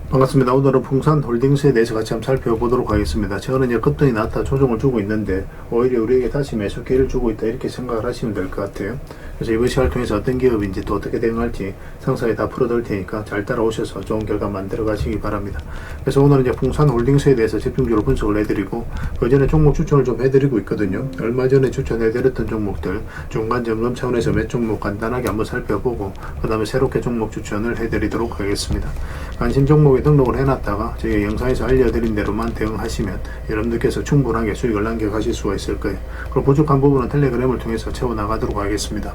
반갑습니다. 오늘은 풍산홀딩스에 대해서 같이 한번 살펴보도록 하겠습니다. 저는 이제 급등이 났다 조정을 주고 있는데 오히려 우리에게 다시 매수 기회를 주고 있다 이렇게 생각을 하시면 될 것 같아요. 그래서 이번 시간을 통해서 어떤 기업인지 또 어떻게 대응할지 상세히 다 풀어드릴 테니까 잘 따라오셔서 좋은 결과 만들어 가시기 바랍니다. 그래서 오늘은 이제 풍산홀딩스에 대해서 집중적으로 분석을 해드리고 그 전에 종목 추천을 좀 해드리고 있거든요. 얼마 전에 추천해드렸던 종목들 중간 점검 차원에서 몇 종목 간단하게 한번 살펴보고 그 다음에 새롭게 종목 추천을 해드리도록 하겠습니다. 관심 종목에 등록을 해놨다가 저희 영상에서 알려드린 대로만 대응하시면 여러분들께서 충분하게 수익을 남겨가실 수가 있을 거예요. 그리고 부족한 부분은 텔레그램을 통해서 채워나가도록 하겠습니다.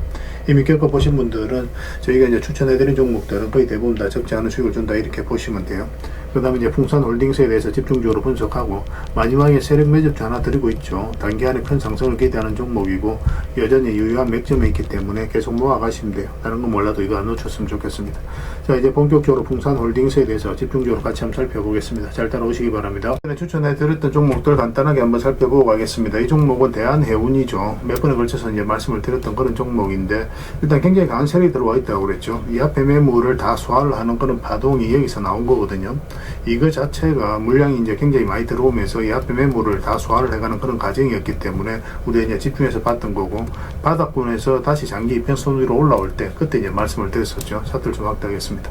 이미 겪어보신 분들은 저희가 이제 추천해드린 종목들은 거의 대부분 다 적지 않은 수익을 준다 이렇게 보시면 돼요. 그 다음에 이제 풍산홀딩스에 대해서 집중적으로 분석하고 마지막에 세력 매집주 하나 드리고 있죠. 단기간에 큰 상승을 기대하는 종목이고 여전히 유효한 맥점에 있기 때문에 계속 모아가시면 돼요. 다른 건 몰라도 이거 안 놓쳤으면 좋겠습니다. 자, 이제 본격적으로 풍산홀딩스에 대해서 집중적으로 같이 한번 살펴보겠습니다. 잘 따라오시기 바랍니다. 전에 추천해드렸던 종목들 간단하게 한번 살펴보고 가겠습니다. 이 종목은 대한해운이죠. 몇 번에 걸쳐서 이제 말씀을 드렸던 그런 종목인데 일단 굉장히 강한 세력이 들어와 있다고 그랬죠. 이 앞에 매물을 다 소화를 하는 그런 파동이 여기서 나온 거거든요. 이거 자체가 물량이 이제 굉장히 많이 들어오면서 이 앞에 매물을 다 소화를 해가는 그런 과정이었기 때문에 우리가 이제 집중해서 봤던 거고 바닥권에서 다시 장기 이평선 위로 올라올 때 그때 이제 말씀을 드렸었죠. 차트를 좀 확대하겠습니다.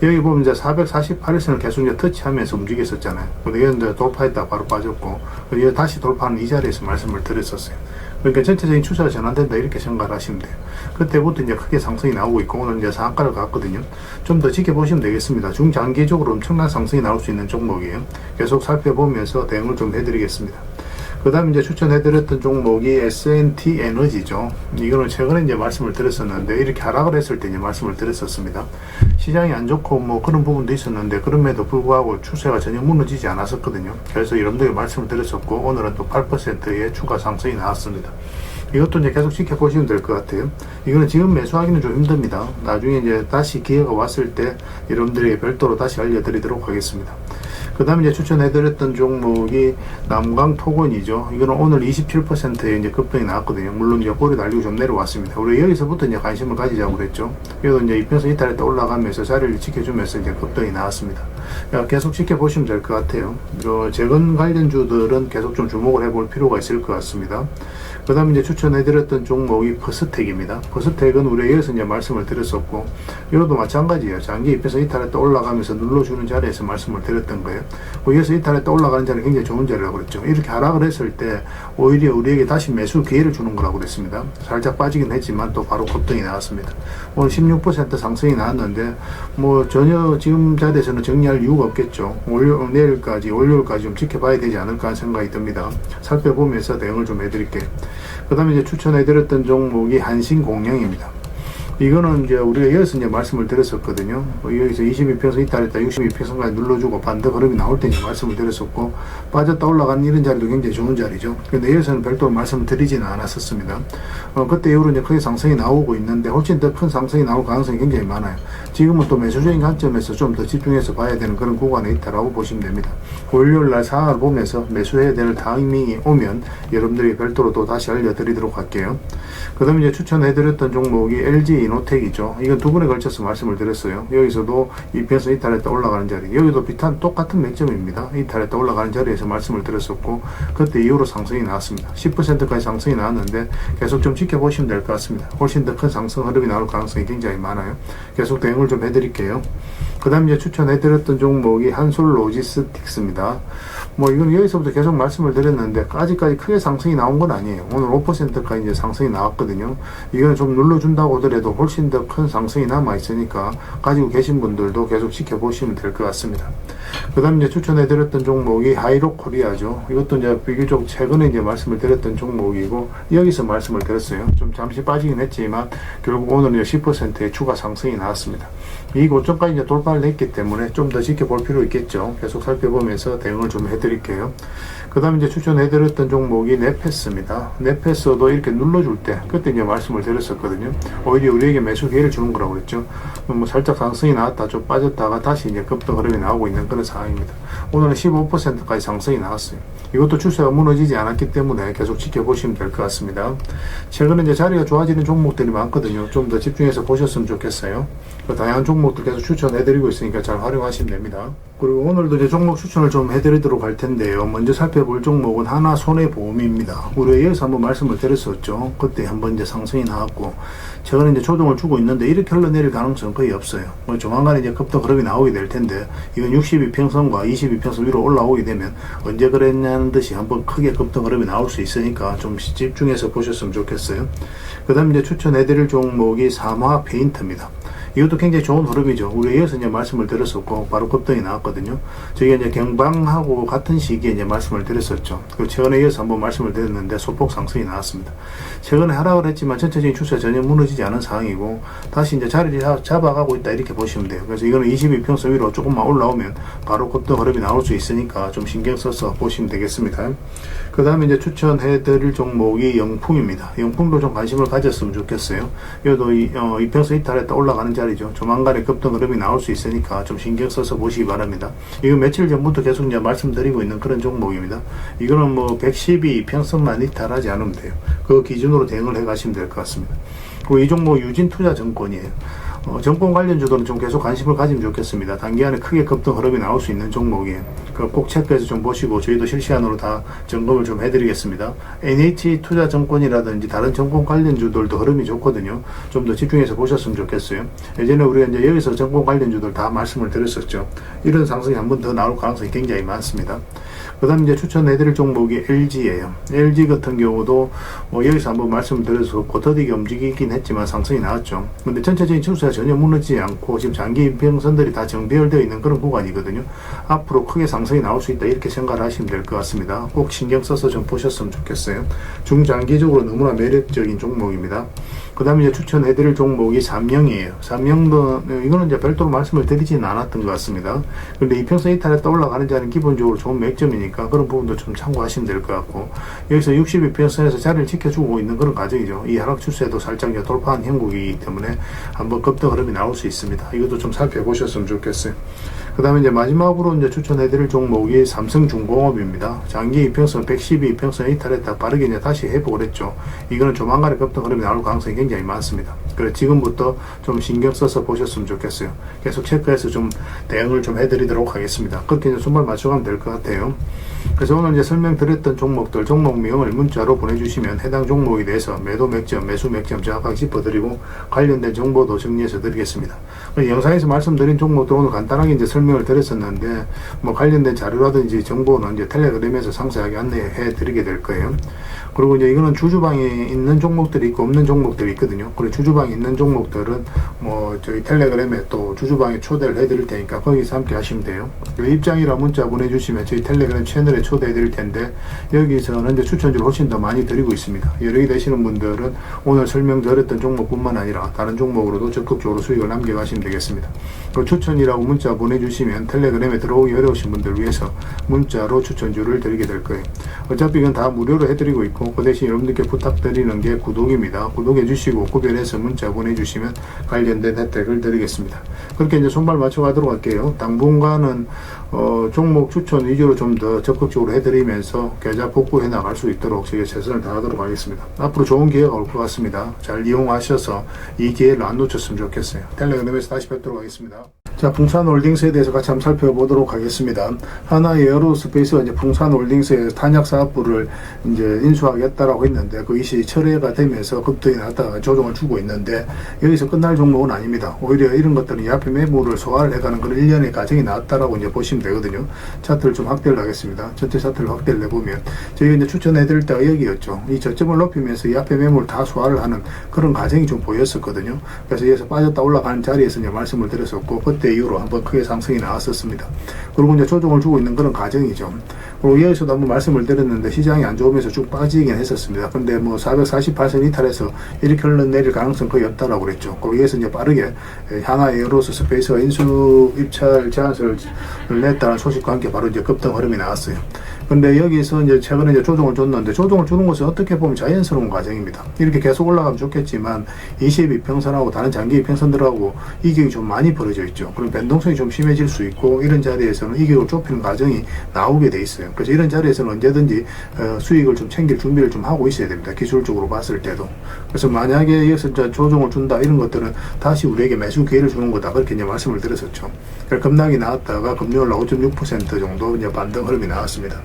여기 보면 이제 448일선을 계속 이제 터치하면서 움직였었잖아요. 근데 여기 이제 돌파했다 바로 빠졌고 그리고 다시 돌파하는 이 자리에서 말씀을 드렸었어요. 그러니까 전체적인 추세가 전환된다 이렇게 생각을 하시면 돼요. 그때부터 이제 크게 상승이 나오고 있고 오늘 이제 상한가를 갔거든요. 좀 더 지켜보시면 되겠습니다. 중장기적으로 엄청난 상승이 나올 수 있는 종목이에요. 계속 살펴보면서 대응을 좀 해드리겠습니다. 그 다음에 이제 추천해드렸던 종목이 S&T 에너지죠. 이거는 최근에 이제 말씀을 드렸었는데 이렇게 하락을 했을 때 이제 말씀을 드렸었습니다. 시장이 안 좋고 뭐 그런 부분도 있었는데 그럼에도 불구하고 추세가 전혀 무너지지 않았었거든요. 그래서 여러분들에게 말씀을 드렸었고 오늘은 또 8%의 추가 상승이 나왔습니다. 이것도 이제 계속 지켜보시면 될 것 같아요. 이거는 지금 매수하기는 좀 힘듭니다. 나중에 이제 다시 기회가 왔을 때 여러분들에게 별도로 다시 알려드리도록 하겠습니다. 그 다음에 이제 추천해드렸던 종목이 남강토건이죠. 이거는 오늘 27%의 이제 급등이 나왔거든요. 물론 이제 꼬리 달리고 좀 내려왔습니다. 우리 여기서부터 이제 관심을 가지자고 그랬죠. 그래서 이제 이평선 이탈했다 올라가면서 자리를 지켜주면서 이제 급등이 나왔습니다. 계속 지켜보시면 될 것 같아요. 재건 관련주들은 계속 좀 주목을 해볼 필요가 있을 것 같습니다. 그 다음에 이제 추천해드렸던 종목이 퍼스텍입니다. 퍼스텍은 우리가 여기서 이제 말씀을 드렸었고, 이것도 마찬가지예요. 장기 입에서 이탈했다 올라가면서 눌러주는 자리에서 말씀을 드렸던 거예요. 여기서 이탈했다 올라가는 자리는 굉장히 좋은 자리라고 그랬죠. 이렇게 하락을 했을 때 오히려 우리에게 다시 매수 기회를 주는 거라고 그랬습니다. 살짝 빠지긴 했지만 또 바로 급등이 나왔습니다. 오늘 16% 상승이 나왔는데, 뭐 전혀 지금 자리에서는 정리할 이유가 없겠죠. 내일까지, 월요일까지 좀 지켜봐야 되지 않을까 하는 생각이 듭니다. 살펴보면서 대응을 좀 해드릴게요. 그 다음에 이제 추천해드렸던 종목이 한신공영입니다. 이거는 이제 우리가 여기서 이제 말씀을 드렸었거든요. 여기서 22평선 이탈했다 62평선까지 눌러주고 반대 흐름이 나올 때 이제 말씀을 드렸었고, 빠졌다 올라가는 이런 자리도 굉장히 좋은 자리죠. 근데 여기서는 별도로 말씀을 드리지는 않았었습니다. 그때 이후로 이제 크게 상승이 나오고 있는데 훨씬 더 큰 상승이 나올 가능성이 굉장히 많아요. 지금은 또 매수적인 관점에서 좀 더 집중해서 봐야 되는 그런 구간에 있다라고 보시면 됩니다. 월요일날 상황을 보면서 매수해야 될 타이밍이 오면 여러분들이 별도로 또 다시 알려드리도록 할게요. 그 다음에 이제 추천해드렸던 종목이 LG 이노텍이죠. 이건 두 번에 걸쳐서 말씀을 드렸어요. 여기서도 이평선 이탈했다 올라가는 자리, 여기도 비슷한 똑같은 맥점입니다. 이탈했다 올라가는 자리에서 말씀을 드렸었고, 그때 이후로 상승이 나왔습니다. 10%까지 상승이 나왔는데 계속 좀 지켜보시면 될 것 같습니다. 훨씬 더 큰 상승 흐름이 나올 가능성이 굉장히 많아요. 계속 대응을 좀 해드릴게요. 그 다음에 이제 추천해드렸던 종목이 한솔로지스틱스입니다. 뭐 이건 여기서부터 계속 말씀을 드렸는데 아직까지 크게 상승이 나온 건 아니에요. 오늘 5%까지 이제 상승이 나왔거든요. 이건 좀 눌러준다고 하더라도 훨씬 더 큰 상승이 남아 있으니까 가지고 계신 분들도 계속 지켜보시면 될 것 같습니다. 그 다음에 이제 추천해드렸던 종목이 하이로코리아죠. 이것도 이제 비교적 최근에 이제 말씀을 드렸던 종목이고, 여기서 말씀을 드렸어요. 좀 잠시 빠지긴 했지만 결국 오늘 이제 10%의 추가 상승이 나왔습니다. 이 고점까지 이제 돌파를 했기 때문에 좀 더 지켜볼 필요 있겠죠. 계속 살펴보면서 대응을 좀 해드릴게요. 그 다음에 이제 추천해드렸던 종목이 네페스입니다. 네페스도 이렇게 눌러줄 때 그때 이제 말씀을 드렸었거든요. 오히려 우리에게 매수 기회를 주는 거라고 그랬죠. 뭐 살짝 상승이 나왔다 좀 빠졌다가 다시 이제 급등 흐름이 나오고 있는 그런 상황입니다. 오늘은 15%까지 상승이 나왔어요. 이것도 추세가 무너지지 않았기 때문에 계속 지켜보시면 될 것 같습니다. 최근에 이제 자리가 좋아지는 종목들이 많거든요. 좀 더 집중해서 보셨으면 좋겠어요. 다양한 종목 종목도 계속 추천해드리고 있으니까 잘 활용하시면 됩니다. 그리고 오늘도 이제 종목 추천을 좀 해드리도록 할 텐데요. 먼저 살펴볼 종목은 하나손해보험입니다. 우리가 여기서 한번 말씀을 드렸었죠. 그때 한번 이제 상승이 나왔고, 최근에 이제 조정을 주고 있는데 이렇게 흘러내릴 가능성은 거의 없어요. 조만간에 이제 급등 흐름이 나오게 될 텐데, 이건 62평선과 22평선 위로 올라오게 되면 언제 그랬냐는 듯이 한번 크게 급등 흐름이 나올 수 있으니까 좀 집중해서 보셨으면 좋겠어요. 그 다음 이제 추천해드릴 종목이 삼화페인트입니다. 이것도 굉장히 좋은 흐름이죠. 우리 이어서 이제 말씀을 드렸었고, 바로 급등이 나왔거든요. 저희가 이제 경방하고 같은 시기에 이제 말씀을 드렸었죠. 그 최근에 이어서 한번 말씀을 드렸는데, 소폭 상승이 나왔습니다. 최근에 하락을 했지만 전체적인 추세가 전혀 무너지지 않은 상황이고, 다시 이제 자리를 잡아가고 있다, 이렇게 보시면 돼요. 그래서 이거는 22평선 위로 조금만 올라오면 바로 급등 흐름이 나올 수 있으니까 좀 신경 써서 보시면 되겠습니다. 그 다음에 이제 추천해드릴 종목이 영풍입니다. 영풍도 좀 관심을 가졌으면 좋겠어요. 이것도 이평선 이탈했다 올라가는 자리죠. 조만간에 급등 흐름이 나올 수 있으니까 좀 신경 써서 보시기 바랍니다. 이거 며칠 전부터 계속 이제 말씀드리고 있는 그런 종목입니다. 이거는 뭐 112평선만 이탈하지 않으면 돼요. 그 기준으로 대응을 해 가시면 될 것 같습니다. 그리고 이 종목 유진투자증권이에요. 정권 관련주들은 좀 계속 관심을 가지면 좋겠습니다. 단기간에 크게 급등 흐름이 나올 수 있는 종목이에요. 꼭 체크해서 좀 보시고 저희도 실시간으로 다 점검을 좀 해드리겠습니다. NH투자증권이라든지 다른 정권 관련주들도 흐름이 좋거든요. 좀 더 집중해서 보셨으면 좋겠어요. 예전에 우리가 이제 여기서 정권 관련주들 다 말씀을 드렸었죠. 이런 상승이 한 번 더 나올 가능성이 굉장히 많습니다. 그 다음 이제 추천해드릴 종목이 LG예요. LG 같은 경우도 여기서 한번 말씀드려서 고터디게 움직이긴 했지만 상승이 나왔죠. 근데 전체적인 추세가 전혀 무너지지 않고 지금 장기 이평선들이 다 정배열되어 있는 그런 구간이거든요. 앞으로 크게 상승이 나올 수 있다, 이렇게 생각을 하시면 될 것 같습니다. 꼭 신경 써서 좀 보셨으면 좋겠어요. 중장기적으로 너무나 매력적인 종목입니다. 그 다음에 이제 추천해드릴 종목이 삼영이에요. 삼영도 이거는 이제 별도로 말씀을 드리지는 않았던 것 같습니다. 그런데 이평선 이탈했다 올라가는 자는 기본적으로 좋은 맥점이니까 그런 부분도 좀 참고하시면 될 것 같고, 여기서 62평선에서 자리를 지켜주고 있는 그런 과정이죠. 이 하락 추세도 살짝 돌파한 형국이기 때문에 한번 급등 흐름이 나올 수 있습니다. 이것도 좀 살펴보셨으면 좋겠어요. 그 다음에 이제 마지막으로 이제 추천해드릴 종목이 삼성중공업입니다. 장기 이평선 112평선 이탈했다 빠르게 이제 다시 회복을 했죠. 이거는 조만간에 급등 흐름이 나올 가능성이 굉장히 많습니다. 그래서 지금부터 좀 신경 써서 보셨으면 좋겠어요. 계속 체크해서 좀 대응을 좀 해드리도록 하겠습니다. 그렇게 이제 손발 맞춰가면 될 것 같아요. 그래서 오늘 이제 설명드렸던 종목들, 종목명을 문자로 보내주시면 해당 종목에 대해서 매도 맥점, 매수 맥점 정확하게 짚어드리고 관련된 정보도 정리해서 드리겠습니다. 영상에서 말씀드린 종목들 오늘 간단하게 이제 설명을 드렸었는데, 뭐 관련된 자료라든지 정보는 이제 텔레그램에서 상세하게 안내해 드리게 될 거예요. 그리고 이제 이거는 주주방에 있는 종목들이 있고 없는 종목들이 있거든요. 그리고 주주방에 있는 종목들은 뭐 저희 텔레그램에 또 주주방에 초대를 해드릴 테니까 거기서 함께 하시면 돼요. 입장이라 문자 보내주시면 저희 텔레그램 채널에 초대해 드릴 텐데, 여기서는 이제 추천주를 훨씬 더 많이 드리고 있습니다. 여러 개 되시는 분들은 오늘 설명드렸던 종목뿐만 아니라 다른 종목으로도 적극적으로 수익을 남겨가시면 되겠습니다. 그 추천이라고 문자 보내주시면 텔레그램에 들어오기 어려우신 분들 위해서 문자로 추천주를 드리게 될 거예요. 어차피 이건 다 무료로 해드리고 있고, 그 대신 여러분들께 부탁드리는 게 구독입니다. 구독해 주시고 구별해서 문자 보내주시면 관련된 혜택을 드리겠습니다. 그렇게 이제 손발 맞춰 가도록 할게요. 당분간은 종목 추천 위주로 좀 더 적극적으로 해드리면서 계좌 복구해 나갈 수 있도록 제가 최선을 다하도록 하겠습니다. 앞으로 좋은 기회가 올 것 같습니다. 잘 이용하셔서 이 기회를 안 놓쳤으면 좋겠어요. 텔레그램에서 다시 뵙도록 하겠습니다. 자, 풍산홀딩스에 대해서 같이 한번 살펴보도록 하겠습니다. 하나에어로스페이스가 이제 풍산홀딩스에 탄약 사업부를 이제 인수하겠다라고 했는데, 그 이시 철회가 되면서 급등이 나왔다가 조정을 주고 있는데, 여기서 끝날 종목은 아닙니다. 오히려 이런 것들은 야표 매물을 소화를 해가는 그런 일련의 과정이 나왔다라고 이제 보시면 되거든요. 차트를 좀 확대를 하겠습니다. 전체 차트를 확대를 해보면 저희가 이제 추천해드릴 때가 여기였죠. 이 저점을 높이면서 이 앞에 매물을 다 소화를 하는 그런 과정이 좀 보였었거든요. 그래서 여기서 빠졌다 올라가는 자리에서 이제 말씀을 드렸었고, 그때 이후로 한번 크게 상승이 나왔었습니다. 그리고 이제 조정을 주고 있는 그런 과정이죠. 그리고 여기서도 한번 말씀을 드렸는데 시장이 안 좋으면서 쭉 빠지긴 했었습니다. 근데 뭐 448선 이탈해서 이렇게 흘러내릴 가능성 거의 없다라고 그랬죠. 거기에서 이제 빠르게 하나에어로스페이스가 인수 입찰 제안서를 냈다는 소식과 함께 바로 이제 급등 흐름이 나왔어요. 근데 여기서 이제 최근에 이제 조정을 줬는데, 조정을 주는 것은 어떻게 보면 자연스러운 과정입니다. 이렇게 계속 올라가면 좋겠지만 22평선하고 다른 장기 이평선들하고 이격이 좀 많이 벌어져 있죠. 그럼 변동성이 좀 심해질 수 있고, 이런 자리에서는 이격을 좁히는 과정이 나오게 돼 있어요. 그래서 이런 자리에서는 언제든지 수익을 좀 챙길 준비를 좀 하고 있어야 됩니다. 기술적으로 봤을 때도. 그래서 만약에 여기서 조정을 준다 이런 것들은 다시 우리에게 매수 기회를 주는 거다, 그렇게 이제 말씀을 드렸었죠. 급락이 나왔다가 금요일 날 5.6% 정도 이제 반등 흐름이 나왔습니다.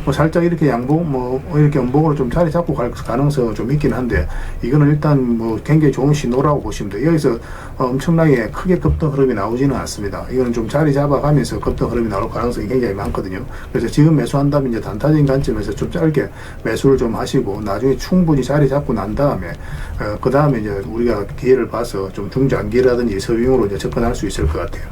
뭐 살짝 이렇게 양봉, 뭐 이렇게 음봉으로 좀 자리 잡고 갈 가능성은 좀 있긴 한데, 이거는 일단 뭐 굉장히 좋은 신호라고 보시면 돼요. 여기서 엄청나게 크게 급등 흐름이 나오지는 않습니다. 이거는 좀 자리 잡아가면서 급등 흐름이 나올 가능성이 굉장히 많거든요. 그래서 지금 매수한다면 이제 단타적인 관점에서 좀 짧게 매수를 좀 하시고, 나중에 충분히 자리 잡고 난 다음에 그 다음에 이제 우리가 기회를 봐서 좀 중장기라든지 서윙으로 이제 접근할 수 있을 것 같아요.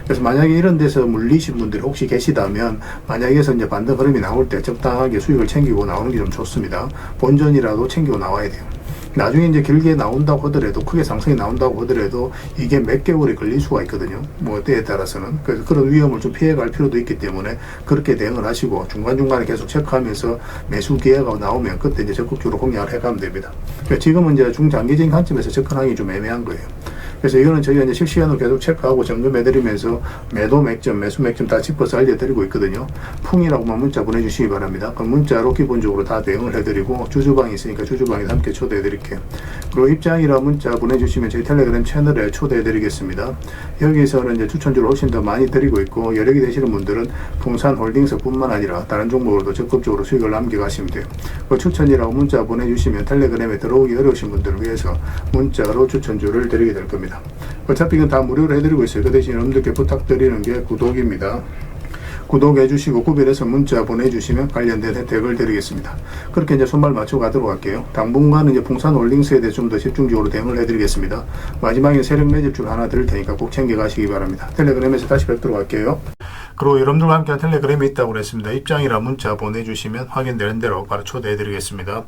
그래서 만약에 이런 데서 물리신 분들이 혹시 계시다면, 만약에서 이제 반등 흐름이 나올 때 적당하게 수익을 챙기고 나오는 게 좀 좋습니다. 본전이라도 챙기고 나와야 돼요. 나중에 이제 길게 나온다고 하더라도, 크게 상승이 나온다고 하더라도 이게 몇 개월이 걸릴 수가 있거든요. 뭐 때에 따라서는. 그래서 그런 위험을 좀 피해갈 필요도 있기 때문에 그렇게 대응을 하시고, 중간중간에 계속 체크하면서 매수 기회가 나오면 그때 이제 적극적으로 공략을 해가면 됩니다. 그러니까 지금은 이제 중장기적인 관점에서 접근하기 좀 애매한 거예요. 그래서 이거는 저희가 이제 실시간으로 계속 체크하고 점검해드리면서 매도 맥점, 매수 맥점 다 짚어서 알려드리고 있거든요. 풍이라고만 문자 보내주시기 바랍니다. 그럼 문자로 기본적으로 다 대응을 해드리고, 주주방이 있으니까 주주방에 함께 초대해드릴게요. 그리고 입장이라 문자 보내주시면 저희 텔레그램 채널에 초대해드리겠습니다. 여기서는 이제 추천주를 훨씬 더 많이 드리고 있고, 여력이 되시는 분들은 풍산홀딩스 뿐만 아니라 다른 종목으로도 적극적으로 수익을 남겨가시면 돼요. 그 추천이라고 문자 보내주시면 텔레그램에 들어오기 어려우신 분들을 위해서 문자로 추천주를 드리게 될 겁니다. 어차피 이건 다 무료로 해드리고 있어요. 그 대신 여러분들께 부탁드리는 게 구독입니다. 구독해 주시고 구별해서 문자 보내주시면 관련된 혜택을 드리겠습니다. 그렇게 이제 손발 맞춰 가도록 할게요. 당분간은 이제 풍산홀딩스에 대해 좀 더 집중적으로 대응을 해드리겠습니다. 마지막에 세력 매집줄 하나 드릴 테니까 꼭 챙겨 가시기 바랍니다. 텔레그램에서 다시 뵙도록 할게요. 그리고 여러분들과 함께한 텔레그램이 있다고 그랬습니다. 입장이라 문자 보내주시면 확인되는 대로 바로 초대해드리겠습니다.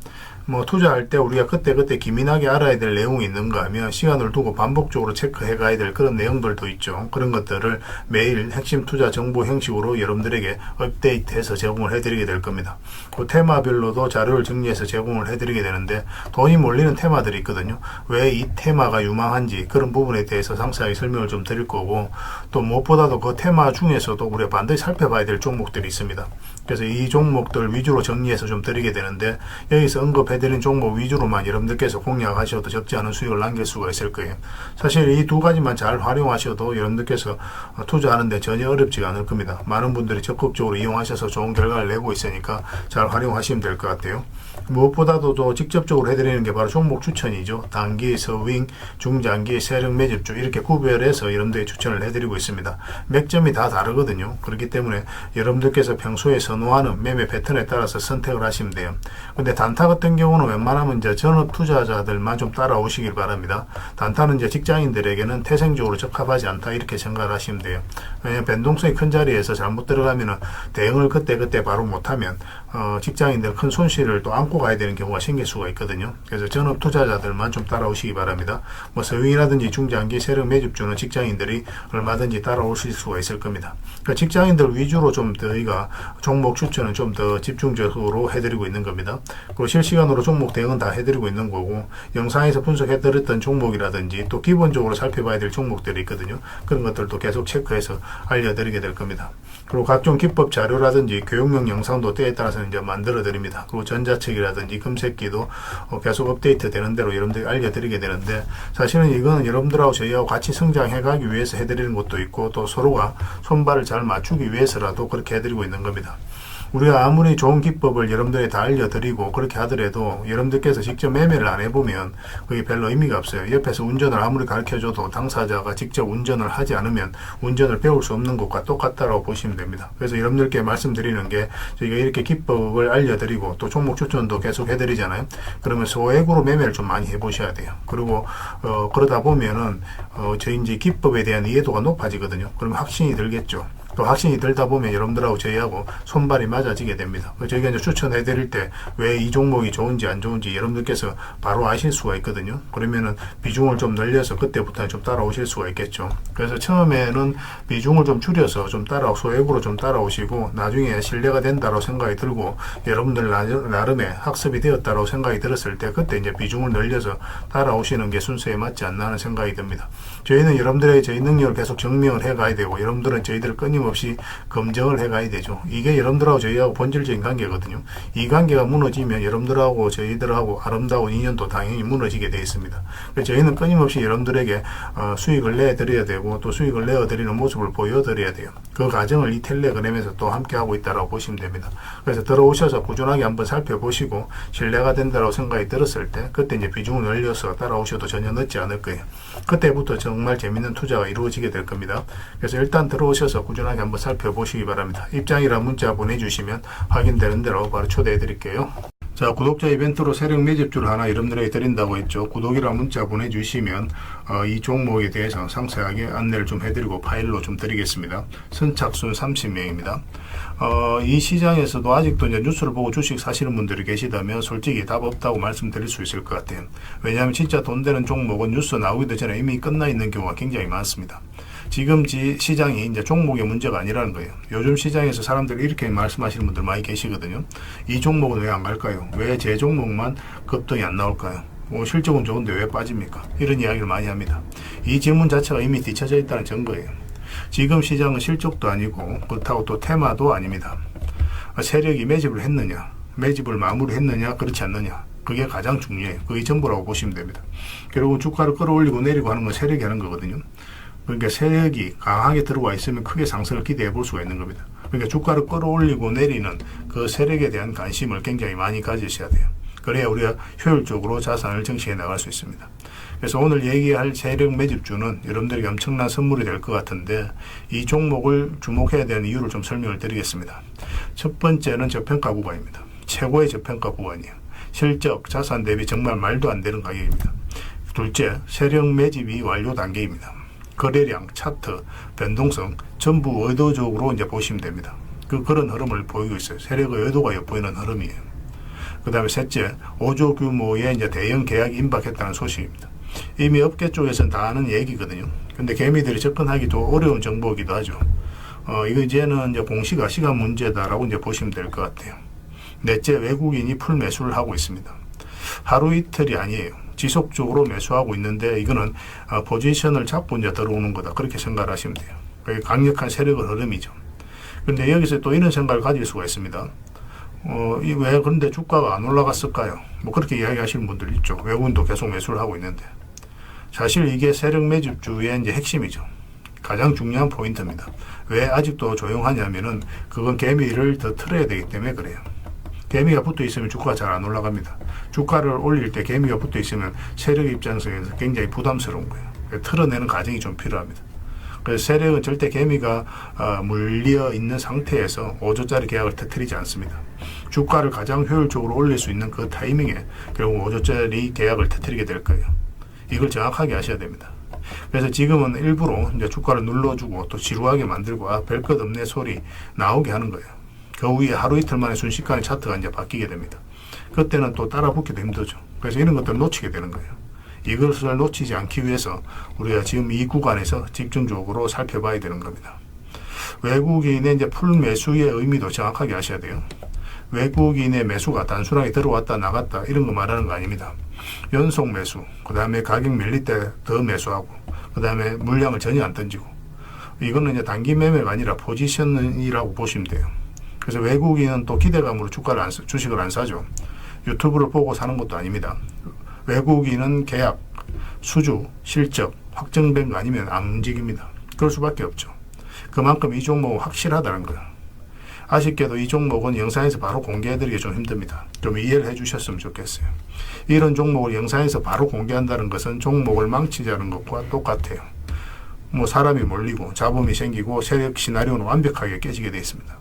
뭐 투자할 때 우리가 그때그때 기민하게 알아야 될 내용이 있는가 하면 시간을 두고 반복적으로 체크해 가야 될 그런 내용들도 있죠. 그런 것들을 매일 핵심 투자 정보 형식으로 여러분들에게 업데이트해서 제공을 해드리게 될 겁니다. 그 테마별로도 자료를 정리해서 제공을 해드리게 되는데, 돈이 몰리는 테마들이 있거든요. 왜 이 테마가 유망한지 그런 부분에 대해서 상세하게 설명을 좀 드릴 거고, 또 무엇보다도 그 테마 중에서도 우리가 반드시 살펴봐야 될 종목들이 있습니다. 그래서 이 종목들 위주로 정리해서 좀 드리게 되는데, 여기서 언급해드린 종목 위주로만 여러분들께서 공략하셔도 적지 않은 수익을 남길 수가 있을 거예요. 사실 이 두 가지만 잘 활용하셔도 여러분들께서 투자하는데 전혀 어렵지가 않을 겁니다. 많은 분들이 적극적으로 이용하셔서 좋은 결과를 내고 있으니까 잘 활용하시면 될 것 같아요. 무엇보다도 또 직접적으로 해드리는 게 바로 종목 추천이죠. 단기, 서윙, 중장기, 세력 매집주 이렇게 구별해서 여러분들이 추천을 해드리고 있습니다. 맥점이 다 다르거든요. 그렇기 때문에 여러분들께서 평소에 선호하는 매매 패턴에 따라서 선택을 하시면 돼요. 근데 단타 같은 경우는 웬만하면 이제 전업 투자자들만 좀 따라오시길 바랍니다. 단타는 이제 직장인들에게는 태생적으로 적합하지 않다, 이렇게 생각을 하시면 돼요. 왜냐하면 변동성이 큰 자리에서 잘못 들어가면은 대응을 그때 바로 못하면 직장인들 큰 손실을 또 안고 가야 되는 경우가 생길 수가 있거든요. 그래서 전업 투자자들만 좀 따라오시기 바랍니다. 뭐 서윙이라든지 중장기 세력 매집주는 직장인들이 얼마든지 따라오실 수가 있을 겁니다. 그러니까 직장인들 위주로 좀 저희가 종목 추천은 좀 더 집중적으로 해드리고 있는 겁니다. 그리고 실시간으로 종목 대응은 다 해드리고 있는 거고, 영상에서 분석해드렸던 종목이라든지 또 기본적으로 살펴봐야 될 종목들이 있거든요. 그런 것들도 계속 체크해서 알려드리게 될 겁니다. 그리고 각종 기법 자료라든지 교육용 영상도 때에 따라서는 이제 만들어 드립니다. 그리고 전자책이라든지 금색기도 계속 업데이트 되는 대로 여러분들이 알려드리게 되는데, 사실은 이거는 여러분들하고 저희하고 같이 성장해 가기 위해서 해드리는 것도 있고, 또 서로가 손발을 잘 맞추기 위해서라도 그렇게 해드리고 있는 겁니다. 우리가 아무리 좋은 기법을 여러분들이 다 알려드리고 그렇게 하더라도 여러분들께서 직접 매매를 안 해보면 그게 별로 의미가 없어요. 옆에서 운전을 아무리 가르쳐줘도 당사자가 직접 운전을 하지 않으면 운전을 배울 수 없는 것과 똑같다고 보시면 됩니다. 그래서 여러분들께 말씀드리는 게, 저희가 이렇게 기법을 알려드리고 또 종목 추천도 계속 해드리잖아요. 그러면 소액으로 매매를 좀 많이 해보셔야 돼요. 그리고 그러다 보면은 저희 이제 기법에 대한 이해도가 높아지거든요. 그러면 확신이 들겠죠. 또 확신이 들다 보면 여러분들하고 저희하고 손발이 맞아지게 됩니다. 저희가 이제 추천해 드릴 때 왜 이 종목이 좋은지 안 좋은지 여러분들께서 바로 아실 수가 있거든요. 그러면은 비중을 좀 늘려서 그때부터는 좀 따라오실 수가 있겠죠. 그래서 처음에는 비중을 좀 줄여서 좀 소액으로 좀 따라오시고 나중에 신뢰가 된다고 생각이 들고 여러분들 나름의 학습이 되었다고 생각이 들었을 때 그때 이제 비중을 늘려서 따라오시는 게 순서에 맞지 않나 하는 생각이 듭니다. 저희는 여러분들에게 저희 능력을 계속 증명을 해 가야 되고 여러분들은 저희들을 끊임없이 검증을 해 가야 되죠. 이게 여러분들하고 저희하고 본질적인 관계거든요. 이 관계가 무너지면 여러분들하고 저희들하고 아름다운 인연도 당연히 무너지게 되어 있습니다. 그래서 저희는 끊임없이 여러분들에게 수익을 내드려야 되고 또 수익을 내어드리는 모습을 보여드려야 돼요. 그 과정을 이 텔레그램에서 또 함께 하고 있다고 보시면 됩니다. 그래서 들어오셔서 꾸준하게 한번 살펴보시고 신뢰가 된다고 생각이 들었을 때 그때 이제 비중을 늘려서 따라오셔도 전혀 늦지 않을 거예요. 그때부터 정말 재밌는 투자가 이루어지게 될 겁니다. 그래서 일단 들어오셔서 꾸준하게 한번 살펴보시기 바랍니다. 입장이란 문자 보내주시면 확인되는 대로 바로 초대해 드릴게요. 자, 구독자 이벤트로 세력 매집주를 하나 여러분들에게 드린다고 했죠. 구독이란 문자 보내주시면 이 종목에 대해서 상세하게 안내를 좀 해드리고 파일로 좀 드리겠습니다. 선착순 30명입니다. 이 시장에서도 아직도 이제 뉴스를 보고 주식 사시는 분들이 계시다면 솔직히 답 없다고 말씀드릴 수 있을 것 같아요. 왜냐하면 진짜 돈 되는 종목은 뉴스 나오기도 전에 이미 끝나 있는 경우가 굉장히 많습니다. 지금 시장이 이제 종목의 문제가 아니라는 거예요. 요즘 시장에서 사람들이 이렇게 말씀하시는 분들 많이 계시거든요. 이 종목은 왜 안 갈까요? 왜 제 종목만 급등이 안 나올까요? 실적은 좋은데 왜 빠집니까? 이런 이야기를 많이 합니다. 이 질문 자체가 이미 뒤쳐져 있다는 증거예요. 지금 시장은 실적도 아니고 그렇다고 또 테마도 아닙니다. 세력이 매집을 했느냐, 매집을 마무리했느냐, 그렇지 않느냐, 그게 가장 중요해요. 그게 전부라고 보시면 됩니다. 결국은 주가를 끌어올리고 내리고 하는 건 세력이 하는 거거든요. 그러니까 세력이 강하게 들어와 있으면 크게 상승을 기대해 볼 수가 있는 겁니다. 그러니까 주가를 끌어올리고 내리는 그 세력에 대한 관심을 굉장히 많이 가지셔야 돼요. 그래야 우리가 효율적으로 자산을 증식해 나갈 수 있습니다. 그래서 오늘 얘기할 세력 매집주는 여러분들에게 엄청난 선물이 될 것 같은데 이 종목을 주목해야 되는 이유를 좀 설명을 드리겠습니다. 첫 번째는 저평가 구간입니다. 최고의 저평가 구간이에요. 실적, 자산 대비 정말 말도 안 되는 가격입니다. 둘째, 세력 매집이 완료 단계입니다. 거래량, 차트, 변동성 전부 의도적으로 이제 보시면 됩니다. 그런 흐름을 보이고 있어요. 세력의 의도가 엿보이는 흐름이에요. 그 다음에 셋째, 5조 규모의 이제 대형 계약이 임박했다는 소식입니다. 이미 업계 쪽에서는 다 아는 얘기거든요. 근데 개미들이 접근하기도 어려운 정보이기도 하죠. 이거 이제는 이제 공시가 시간 문제다라고 이제 보시면 될 것 같아요. 넷째, 외국인이 풀 매수를 하고 있습니다. 하루 이틀이 아니에요. 지속적으로 매수하고 있는데 이거는 포지션을 잡고 이제 들어오는 거다. 그렇게 생각을 하시면 돼요. 그게 강력한 세력의 흐름이죠. 그런데 여기서 또 이런 생각을 가질 수가 있습니다. 왜 그런데 주가가 안 올라갔을까요? 뭐 그렇게 이야기하시는 분들 있죠. 외국인도 계속 매수를 하고 있는데. 사실 이게 세력 매집주의 이제 핵심이죠. 가장 중요한 포인트입니다. 왜 아직도 조용하냐면은 그건 개미를 더 틀어야 되기 때문에 그래요. 개미가 붙어 있으면 주가가 잘 안 올라갑니다. 주가를 올릴 때 개미가 붙어 있으면 세력 입장에서 굉장히 부담스러운 거예요. 틀어내는 과정이 좀 필요합니다. 그래서 세력은 절대 개미가 물려 있는 상태에서 5조짜리 계약을 터뜨리지 않습니다. 주가를 가장 효율적으로 올릴 수 있는 그 타이밍에 결국 5조짜리 계약을 터뜨리게 될 거예요. 이걸 정확하게 아셔야 됩니다. 그래서 지금은 일부러 이제 주가를 눌러주고 또 지루하게 만들고 별것 없네 소리 나오게 하는 거예요. 그 후에 하루 이틀 만에 순식간에 차트가 이제 바뀌게 됩니다. 그때는 또 따라 붙기도 힘들죠. 그래서 이런 것들을 놓치게 되는 거예요. 이것을 놓치지 않기 위해서 우리가 지금 이 구간에서 집중적으로 살펴봐야 되는 겁니다. 외국인의 이제 풀 매수의 의미도 정확하게 아셔야 돼요. 외국인의 매수가 단순하게 들어왔다 나갔다 이런 거 말하는 거 아닙니다. 연속 매수, 그 다음에 가격 밀릴 때 더 매수하고, 그 다음에 물량을 전혀 안 던지고, 이거는 이제 단기 매매가 아니라 포지션이라고 보시면 돼요. 그래서 외국인은 또 기대감으로 주식을 안 사죠. 유튜브를 보고 사는 것도 아닙니다. 외국인은 계약, 수주, 실적 확정된 거 아니면 안 움직입니다. 그럴 수밖에 없죠. 그만큼 이 종목은 확실하다는 거예요. 아쉽게도 이 종목은 영상에서 바로 공개해드리기 좀 힘듭니다. 좀 이해를 해주셨으면 좋겠어요. 이런 종목을 영상에서 바로 공개한다는 것은 종목을 망치자는 것과 똑같아요. 뭐 사람이 몰리고 잡음이 생기고 세력 시나리오는 완벽하게 깨지게 되어 있습니다.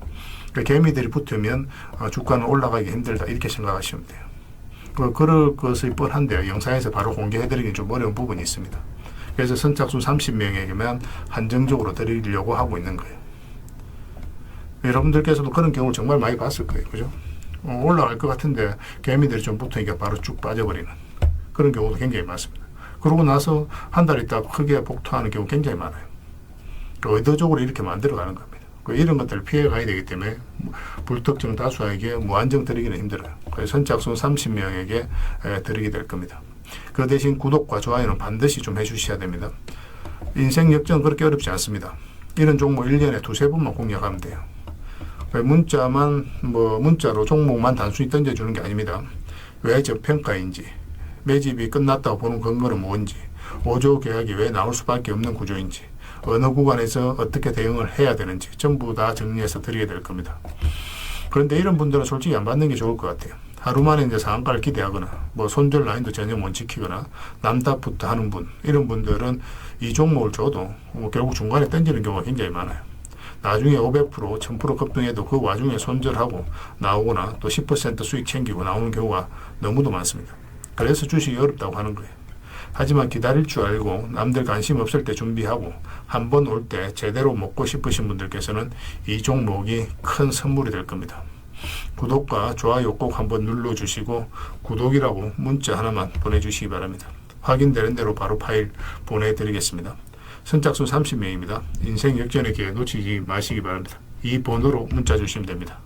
개미들이 붙으면 주가는 올라가기 힘들다 이렇게 생각하시면 돼요. 그럴 것이 뻔한데요. 영상에서 바로 공개해드리기 좀 어려운 부분이 있습니다. 그래서 선착순 30명에게만 한정적으로 드리려고 하고 있는 거예요. 여러분들께서도 그런 경우를 정말 많이 봤을 거예요. 그죠? 올라갈 것 같은데 개미들이 좀 붙으니까 바로 쭉 빠져버리는 그런 경우도 굉장히 많습니다. 그러고 나서 한 달 있다가 크게 복토하는 경우 굉장히 많아요. 의도적으로 이렇게 만들어가는 겁니다. 이런 것들을 피해가야 되기 때문에 불특정 다수에게 무한정 드리기는 힘들어요. 그래서 선착순 30명에게 드리게 될 겁니다. 그 대신 구독과 좋아요는 반드시 좀 해주셔야 됩니다. 인생 역전은 그렇게 어렵지 않습니다. 이런 종목 1년에 두세 번만 공략하면 돼요. 문자로 종목만 단순히 던져주는 게 아닙니다. 왜 저평가인지, 매집이 끝났다고 보는 근거는 뭔지, 5조 계약이 왜 나올 수밖에 없는 구조인지, 어느 구간에서 어떻게 대응을 해야 되는지 전부 다 정리해서 드리게 될 겁니다. 그런데 이런 분들은 솔직히 안 받는 게 좋을 것 같아요. 하루 만에 이제 상한가를 기대하거나 손절 라인도 전혀 못 지키거나 남탓부터 하는 분, 이런 분들은 이 종목을 줘도 결국 중간에 던지는 경우가 굉장히 많아요. 나중에 500%, 1000% 급등해도 그 와중에 손절하고 나오거나 또 10% 수익 챙기고 나오는 경우가 너무도 많습니다. 그래서 주식이 어렵다고 하는 거예요. 하지만 기다릴 줄 알고 남들 관심 없을 때 준비하고 한 번 올 때 제대로 먹고 싶으신 분들께서는 이 종목이 큰 선물이 될 겁니다. 구독과 좋아요 꼭 한번 눌러주시고 구독이라고 문자 하나만 보내주시기 바랍니다. 확인되는 대로 바로 파일 보내드리겠습니다. 선착순 30명입니다. 인생 역전의 기회 놓치지 마시기 바랍니다. 이 번호로 문자 주시면 됩니다.